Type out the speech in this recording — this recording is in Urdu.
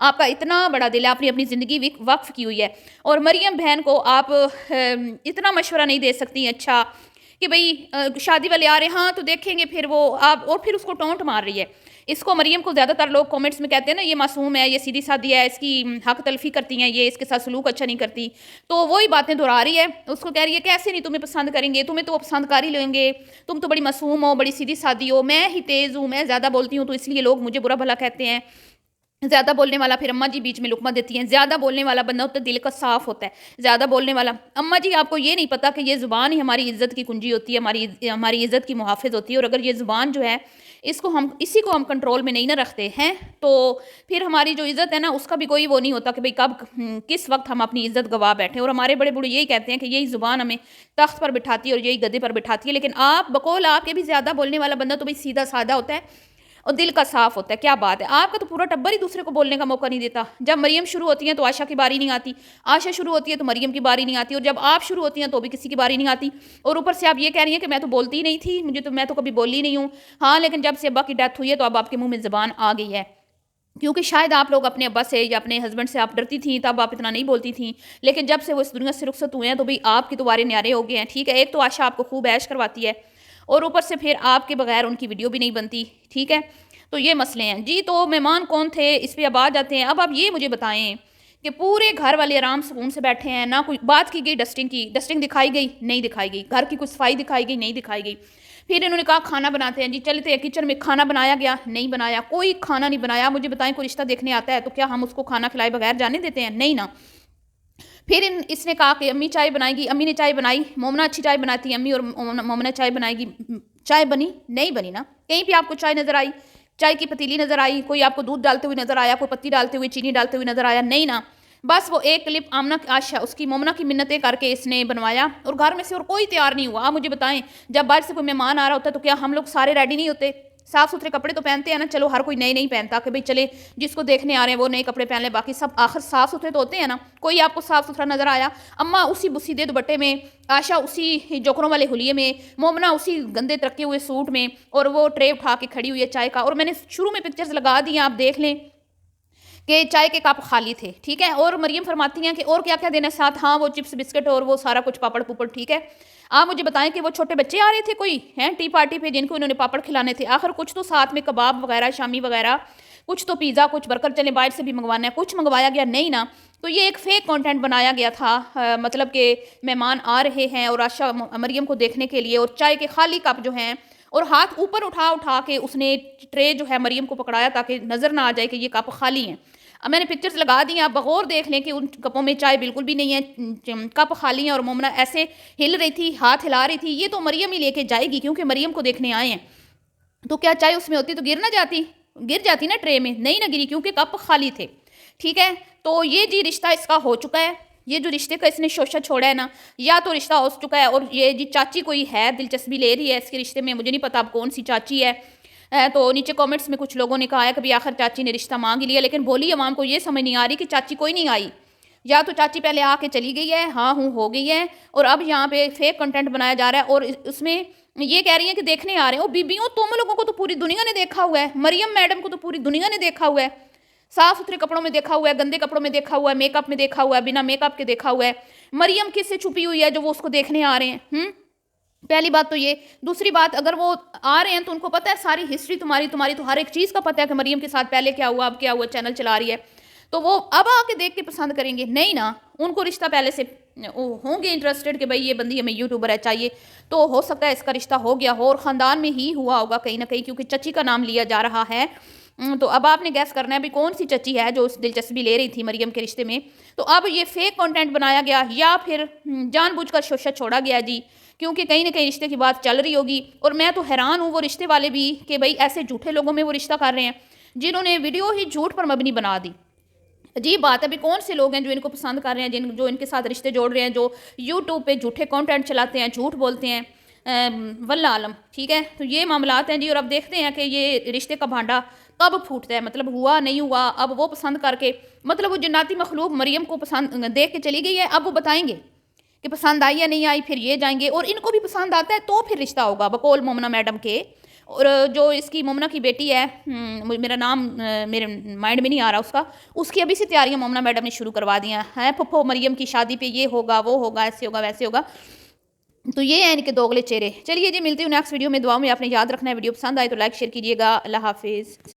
آپ کا اتنا بڑا دل ہے, آپ نے اپنی زندگی وقف کی ہوئی ہے, اور مریم بہن کو آپ اتنا مشورہ نہیں دے سکتی اچھا کہ بھئی شادی والے آ رہے ہیں, ہاں تو دیکھیں گے پھر وہ آپ, اور پھر اس کو ٹونٹ مار رہی ہے. اس کو مریم کو زیادہ تر لوگ کومنٹس میں کہتے ہیں نا یہ معصوم ہے, یہ سیدھی سادھی ہے, اس کی حق تلفی کرتی ہیں, یہ اس کے ساتھ سلوک اچھا نہیں کرتی, تو وہی باتیں دہرا رہی ہے. اس کو کہہ رہی ہے کیسے نہیں تمہیں پسند کریں گے, تمہیں تو وہ پسند کر ہی لیں گے, تم تو بڑی معصوم ہو, بڑی سیدھی سادھی ہو, میں ہی تیز ہوں, میں زیادہ بولتی ہوں تو اس لیے لوگ مجھے برا بھلا کہتے ہیں. زیادہ بولنے والا, پھر اماں جی بیچ میں لقمہ دیتی ہیں, زیادہ بولنے والا بندہ ہوتا ہے دل کا صاف ہوتا ہے, زیادہ بولنے والا. اماں جی آپ کو یہ نہیں پتا کہ یہ زبان ہی ہماری عزت کی کنجی ہوتی ہے, ہماری عزت کی محافظ ہوتی ہے, اور اگر یہ زبان جو ہے اسی کو ہم کنٹرول میں نہیں نہ رکھتے ہیں تو پھر ہماری جو عزت ہے نا اس کا بھی کوئی وہ نہیں ہوتا کہ بھئی کب کس وقت ہم اپنی عزت گوا بیٹھیں. اور ہمارے بڑے بوڑھے یہی کہتے ہیں کہ یہی زبان ہمیں تخت پر بٹھاتی ہے اور یہی گدے پر بٹھاتی ہے, لیکن آپ بقول آپ کے بھی زیادہ بولنے والا بندہ تو بھئی سیدھا سادہ ہوتا ہے اور دل کا صاف ہوتا ہے. کیا بات ہے, آپ کا تو پورا ٹبر ہی دوسرے کو بولنے کا موقع نہیں دیتا. جب مریم شروع ہوتی ہیں تو عائشہ کی باری نہیں آتی, عائشہ شروع ہوتی ہے تو مریم کی باری نہیں آتی, اور جب آپ شروع ہوتی ہیں تو بھی کسی کی باری نہیں آتی. اور اوپر سے آپ یہ کہہ رہی ہیں کہ میں تو بولتی ہی نہیں تھی, میں تو کبھی بولی نہیں ہوں. ہاں لیکن جب سے ابا کی ڈیتھ ہوئی ہے تو اب آپ کے منہ میں زبان آ گئی ہے, کیونکہ شاید آپ لوگ اپنے ابا سے یا اپنے ہسبینڈ سے آپ ڈرتی تھیں, تب آپ اتنا نہیں بولتی تھیں, لیکن جب سے وہ اس دنیا سے رخصت ہوئے ہیں تو بھی آپ کی تو وارے نیارے ہو گئے ہیں. ٹھیک ہے, ایک تو عائشہ آپ کو خوب عیش کرواتی ہے, اور اوپر سے پھر آپ کے بغیر ان کی ویڈیو بھی نہیں بنتی. ٹھیک ہے, تو یہ مسئلے ہیں جی. تو مہمان کون تھے اس پہ اب آ جاتے ہیں. اب آپ یہ مجھے بتائیں کہ پورے گھر والے آرام سکون سے بیٹھے ہیں, نہ کوئی بات کی گئی ڈسٹنگ کی, ڈسٹنگ دکھائی گئی نہیں دکھائی گئی, گھر کی کوئی صفائی دکھائی گئی نہیں دکھائی گئی. پھر انہوں نے کہا کھانا بناتے ہیں جی, چلتے ہیں کچن میں, کھانا بنایا گیا نہیں بنایا, کوئی کھانا نہیں بنایا. مجھے بتائیں کوئی رشتہ دیکھنے آتا ہے تو کیا ہم اس کو کھانا کھلائے بغیر جانے دیتے ہیں؟ نہیں نا. پھر اس نے کہا کہ امی چائے بنائے گی, امی نے چائے بنائی, مومنہ اچھی چائے بناتی ہے امی, اور مومنہ چائے بنائے گی, چائے بنی نہیں بنی نا. کہیں پہ آپ کو چائے نظر آئی, چائے کی پتیلی نظر آئی, کوئی آپ کو دودھ ڈالتے ہوئے نظر آیا, کوئی پتی ڈالتے ہوئے, چینی ڈالتے ہوئے نظر آیا؟ نہیں نا. بس وہ ایک کلپ آمنہ عائشہ اس کی مومنہ کی منتیں کر کے اس نے بنوایا, اور گھر میں سے اور کوئی تیار نہیں ہوا. آپ مجھے بتائیں جب باہر سے کوئی مہمان آ رہا ہوتا ہے تو کیا ہم لوگ سارے ریڈی نہیں ہوتے؟ صاف ستھرے کپڑے تو پہنتے ہیں نا, چلو ہر کوئی نئے نہیں پہنتا کہ بھئی چلے جس کو دیکھنے آ رہے ہیں وہ نئے کپڑے پہن لے, باقی سب آخر صاف ستھرے تو ہوتے ہیں نا. کوئی آپ کو صاف ستھرا نظر آیا؟ اماں اسی بسیدے دوپٹے میں, عائشہ اسی جوکروں والے حلیے میں, مومنہ اسی گندے ترکے ہوئے سوٹ میں, اور وہ ٹرے اٹھا کے کھڑی ہوئی ہے چائے کا. اور میں نے شروع میں پکچرز لگا دی ہیں, آپ دیکھ لیں کہ چائے کے کپ خالی تھے. ٹھیک ہے, اور مریم فرماتی ہیں کہ اور کیا کیا دینا ساتھ؟ ہاں وہ چپس بسکٹ اور وہ سارا کچھ پاپڑ پوپڑ. ٹھیک ہے, آپ مجھے بتائیں کہ وہ چھوٹے بچے آ رہے تھے کوئی ہیں ٹی پارٹی پہ جن کو انہوں نے پاپڑ کھلانے تھے؟ آخر کچھ تو ساتھ میں کباب وغیرہ شامی وغیرہ, کچھ تو پیزا, کچھ برگر, چلیں باہر سے بھی منگوانا ہے, کچھ منگوایا گیا نہیں نا. تو یہ ایک فیک کانٹینٹ بنایا گیا تھا, مطلب کہ مہمان آ رہے ہیں اور عائشہ مریم کو دیکھنے کے لیے, اور چائے کے خالی کپ جو ہیں, اور ہاتھ اوپر اٹھا کے اس نے ٹرے جو ہے مریم کو پکڑایا تاکہ نظر نہ آ جائے کہ یہ کپ خالی ہیں. اب میں نے پکچرز لگا دی ہیں, آپ بغور دیکھ لیں کہ ان کپوں میں چائے بالکل بھی نہیں ہے, کپ خالی ہیں, اور مومنہ ایسے ہل رہی تھی, ہاتھ ہلا رہی تھی. یہ تو مریم ہی لے کے جائے گی کیونکہ مریم کو دیکھنے آئے ہیں, تو کیا چائے اس میں ہوتی تو گر جاتی نا ٹرے میں؟ نہیں نہ گری کیونکہ کپ خالی تھے. ٹھیک ہے, تو یہ جی رشتہ اس کا ہو چکا ہے. یہ جو رشتے کا اس نے شوشہ چھوڑا ہے نا, یا تو رشتہ ہو چکا ہے, اور یہ جی چاچی کوئی ہے دلچسپی لے رہی ہے اس کے رشتے میں, مجھے نہیں پتا اب کون سی چاچی ہے. تو نیچے کومنٹس میں کچھ لوگوں نے کہا ہے کہ آخر چاچی نے رشتہ مانگ لیا, لیکن بولی عوام کو یہ سمجھ نہیں آ رہی کہ چاچی کوئی نہیں آئی, یا تو چاچی پہلے آ کے چلی گئی ہے, ہاں ہو گئی ہے, اور اب یہاں پہ فیک کنٹینٹ بنایا جا رہا ہے, اور اس میں یہ کہہ رہی ہیں کہ دیکھنے آ رہے ہیں. او بیبیوں, تم لوگوں کو تو پوری دنیا نے دیکھا ہوا ہے, مریم میڈم کو تو پوری دنیا نے دیکھا ہوا ہے, صاف ستھرے کپڑوں میں دیکھا ہوا ہے, گندے کپڑوں میں دیکھا ہوا ہے, میک اپ میں دیکھا ہوا ہے, بنا میک اپ کے دیکھا ہوا ہے. مریم کس سے چھپی ہوئی ہے جو وہ اس کو دیکھنے آ رہے ہیں؟ پہلی بات تو یہ. دوسری بات, اگر وہ آ رہے ہیں تو ان کو پتہ ہے ساری ہسٹری تمہاری تو ہر ایک چیز کا پتہ ہے کہ مریم کے ساتھ پہلے کیا ہوا, اب کیا ہوا, چینل چلا رہی ہے, تو وہ اب آ کے دیکھ کے پسند کریں گے؟ نہیں نا. ان کو رشتہ پہلے سے ہوں گے انٹرسٹڈ کہ بھئی یہ بندی ہمیں یوٹیوبر ہے چاہیے, تو ہو سکتا ہے اس کا رشتہ ہو گیا ہو, اور خاندان میں ہی ہوا ہوگا کہیں نہ کہیں, کیونکہ چچی کا نام لیا جا رہا ہے. تو اب آپ نے گیس کرنا ہے بھی کون سی چچی ہے جو اس دلچسپی لے رہی تھی مریم کے رشتے میں. تو اب یہ فیک کانٹینٹ بنایا گیا, یا پھر جان بوجھ کر شوشہ چھوڑا گیا جی, کیونکہ کہیں نہ کہیں رشتے کی بات چل رہی ہوگی. اور میں تو حیران ہوں وہ رشتے والے بھی کہ بھئی ایسے جھوٹے لوگوں میں وہ رشتہ کر رہے ہیں جنہوں نے ویڈیو ہی جھوٹ پر مبنی بنا دی. عجیب بات ہے, ابھی کون سے لوگ ہیں جو ان کو پسند کر رہے ہیں, جو ان کے ساتھ رشتے جوڑ رہے ہیں, جو یوٹیوب پہ جھوٹے کانٹینٹ چلاتے ہیں, جھوٹ بولتے ہیں, واللہ عالم. ٹھیک ہے, تو یہ معاملات ہیں جی. اور اب دیکھتے ہیں کہ یہ رشتے کا بھانڈا کب پھوٹتا ہے, مطلب ہوا نہیں ہوا. اب وہ پسند کر کے, مطلب وہ جناتی مخلوق مریم کو پسند دیکھ کے چلی گئی ہے, اب وہ بتائیں گے کہ پسند آئی یا نہیں آئی, پھر یہ جائیں گے, اور ان کو بھی پسند آتا ہے تو پھر رشتہ ہوگا بقول مومنہ میڈم کے. اور جو اس کی مومنہ کی بیٹی ہے، میرا نام میرے مائنڈ میں نہیں آ رہا اس کی ابھی سے تیاریاں مومنہ میڈم نے شروع کروا دیا ہیں، پھپھو مریم کی شادی پہ یہ ہوگا وہ ہوگا ایسے ہوگا ویسے ہوگا. تو یہ ہیں ان کے دوغلے چہرے. چلیے جی ملتی ہوں نیکسٹ ویڈیو میں. دعاؤں میں آپ نے یاد رکھنا ہے. ویڈیو پسند آئے تو لائک شیئر کیجیے گا. اللہ حافظ.